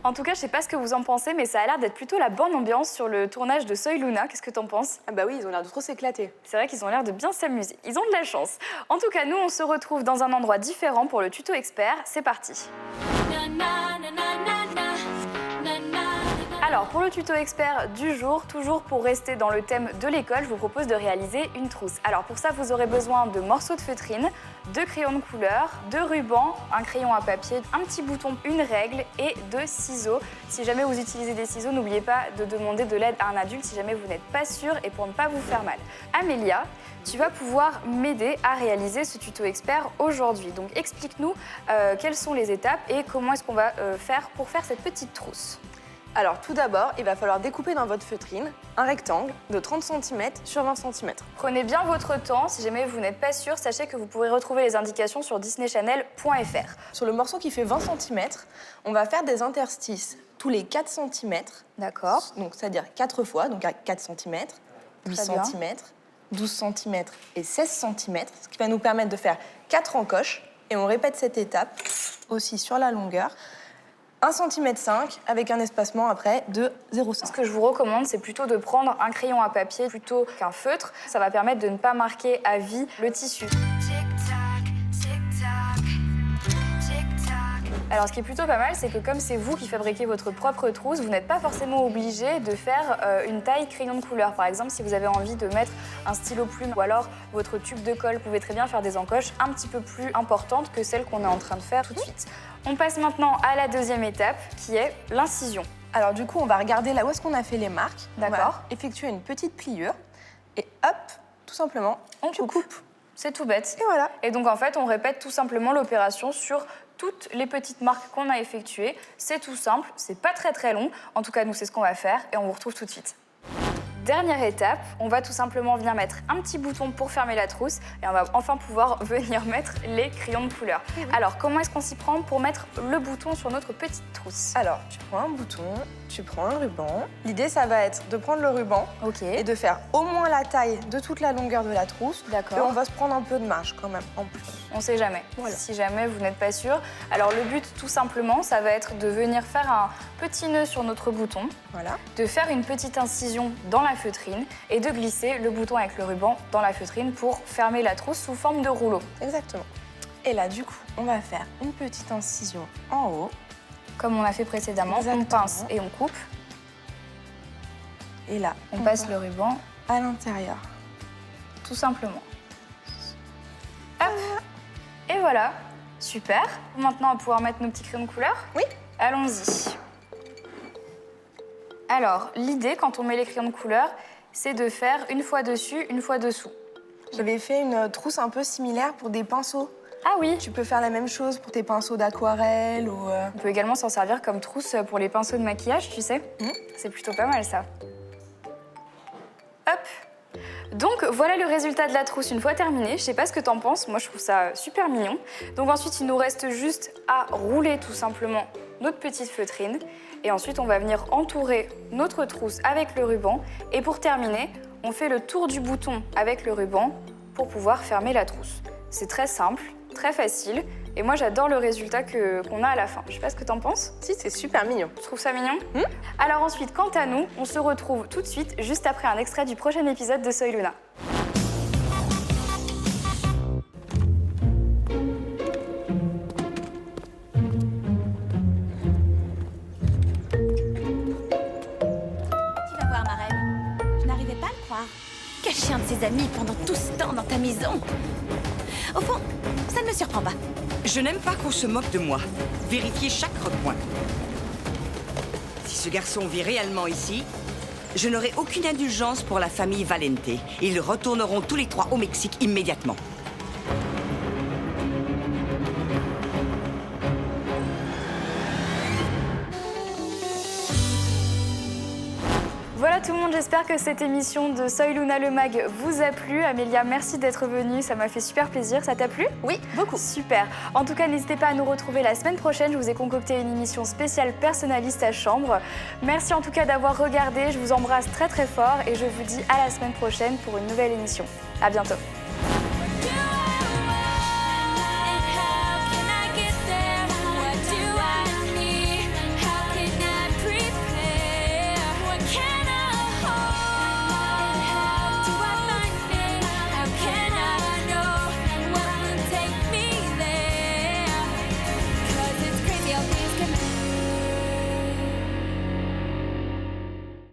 En tout cas, je sais pas ce que vous en pensez, mais ça a l'air d'être plutôt la bonne ambiance sur le tournage de Soy Luna. Qu'est-ce que t'en penses? Ah bah oui, ils ont l'air de trop s'éclater. C'est vrai qu'ils ont l'air de bien s'amuser. Ils ont de la chance. En tout cas, nous, on se retrouve dans un endroit différent pour le tuto expert. C'est parti. Alors, pour le tuto expert du jour, toujours pour rester dans le thème de l'école, je vous propose de réaliser une trousse. Alors pour ça, vous aurez besoin de morceaux de feutrine, de crayons de couleur, de ruban, un crayon à papier, un petit bouton, une règle et de ciseaux. Si jamais vous utilisez des ciseaux, n'oubliez pas de demander de l'aide à un adulte si jamais vous n'êtes pas sûr et pour ne pas vous faire mal. Amélia, tu vas pouvoir m'aider à réaliser ce tuto expert aujourd'hui. Donc explique-nous quelles sont les étapes et comment est-ce qu'on va faire pour faire cette petite trousse. Alors tout d'abord, il va falloir découper dans votre feutrine un rectangle de 30 cm sur 20 cm. Prenez bien votre temps, si jamais vous n'êtes pas sûr, sachez que vous pourrez retrouver les indications sur disneychannel.fr. Sur le morceau qui fait 20 cm, on va faire des interstices tous les 4 cm. D'accord. Donc c'est-à-dire 4 fois, donc à 4 cm, 8 cm, 12 cm et 16 cm, ce qui va nous permettre de faire 4 encoches. Et on répète cette étape aussi sur la longueur. 1,5 cm avec un espacement après de 0,5 cm. Ce que je vous recommande, c'est plutôt de prendre un crayon à papier plutôt qu'un feutre. Ça va permettre de ne pas marquer à vie le tissu. Alors, ce qui est plutôt pas mal, c'est que comme c'est vous qui fabriquez votre propre trousse, vous n'êtes pas forcément obligé de faire une taille crayon de couleur. Par exemple, si vous avez envie de mettre un stylo plume ou alors votre tube de colle, vous pouvez très bien faire des encoches un petit peu plus importantes que celles qu'on est en train de faire tout de suite. On passe maintenant à la deuxième étape, qui est l'incision. Alors du coup, on va regarder là où est-ce qu'on a fait les marques. D'accord. On va effectuer une petite pliure et hop, tout simplement, On tu coupe. coupes. C'est tout bête. Et voilà. Et donc en fait, on répète tout simplement l'opération sur toutes les petites marques qu'on a effectuées. C'est tout simple, c'est pas très long. En tout cas, nous, c'est ce qu'on va faire et on vous retrouve tout de suite. Dernière étape, on va tout simplement venir mettre un petit bouton pour fermer la trousse et on va enfin pouvoir venir mettre les crayons de couleur. Alors, comment est-ce qu'on s'y prend pour mettre le bouton sur notre petite trousse? Alors, tu prends un bouton, tu prends un ruban. L'idée, ça va être de prendre le ruban Ok. et de faire au moins la taille de toute la longueur de la trousse. D'accord. Et on va se prendre un peu de marge quand même, en plus. On sait jamais, Voilà. si jamais vous n'êtes pas sûr. Alors le but, tout simplement, ça va être de venir faire un petit nœud sur notre bouton, Voilà. de faire une petite incision dans la feutrine et de glisser le bouton avec le ruban dans la feutrine pour fermer la trousse sous forme de rouleau. Exactement. Et là, du coup, on va faire une petite incision en haut. Comme on a fait précédemment, Exactement. on pince et on coupe, Et là, on passe le ruban, à l'intérieur. tout simplement. Hop. Et voilà, super. Maintenant, on va pouvoir mettre nos petits crayons de couleur. Oui. Allons-y. Alors, l'idée, quand on met les crayons de couleur, c'est de faire une fois dessus, une fois dessous. J'avais fait une trousse un peu similaire pour des pinceaux. Ah oui, Tu peux faire la même chose pour tes pinceaux d'aquarelle ou... on peut également s'en servir comme trousse pour les pinceaux de maquillage, tu sais. C'est plutôt pas mal, ça. Hop. Donc, voilà le résultat de la trousse une fois terminée. Je sais pas ce que t'en penses, moi je trouve ça super mignon. Donc ensuite, il nous reste juste à rouler tout simplement notre petite feutrine. Et ensuite, on va venir entourer notre trousse avec le ruban. Et pour terminer, on fait le tour du bouton avec le ruban pour pouvoir fermer la trousse. C'est très simple, très facile. Et moi, j'adore le résultat qu'on a à la fin. Je sais pas ce que t'en penses. Si, c'est super mignon. Tu trouves ça mignon? Alors ensuite, quant à nous, on se retrouve tout de suite, juste après un extrait du prochain épisode de Soy Luna. Tu vas voir, ma reine. Je n'arrivais pas à le croire. Caché un de ses amis pendant tout ce temps dans ta maison. Au fond, ça ne me surprend pas. Je n'aime pas qu'on se moque de moi. Vérifiez chaque recoin. Si ce garçon vit réellement ici, je n'aurai aucune indulgence pour la famille Valente. Ils retourneront tous les trois au Mexique immédiatement. Voilà tout le monde, j'espère que cette émission de Soy Luna le Mag vous a plu. Amélia, merci d'être venue, ça m'a fait super plaisir. Ça t'a plu? Oui, beaucoup. Super. En tout cas, n'hésitez pas à nous retrouver la semaine prochaine. Je vous ai concocté une émission spéciale personnaliste à chambre. Merci en tout cas d'avoir regardé. Je vous embrasse très très fort et je vous dis à la semaine prochaine pour une nouvelle émission. À bientôt. Yeah!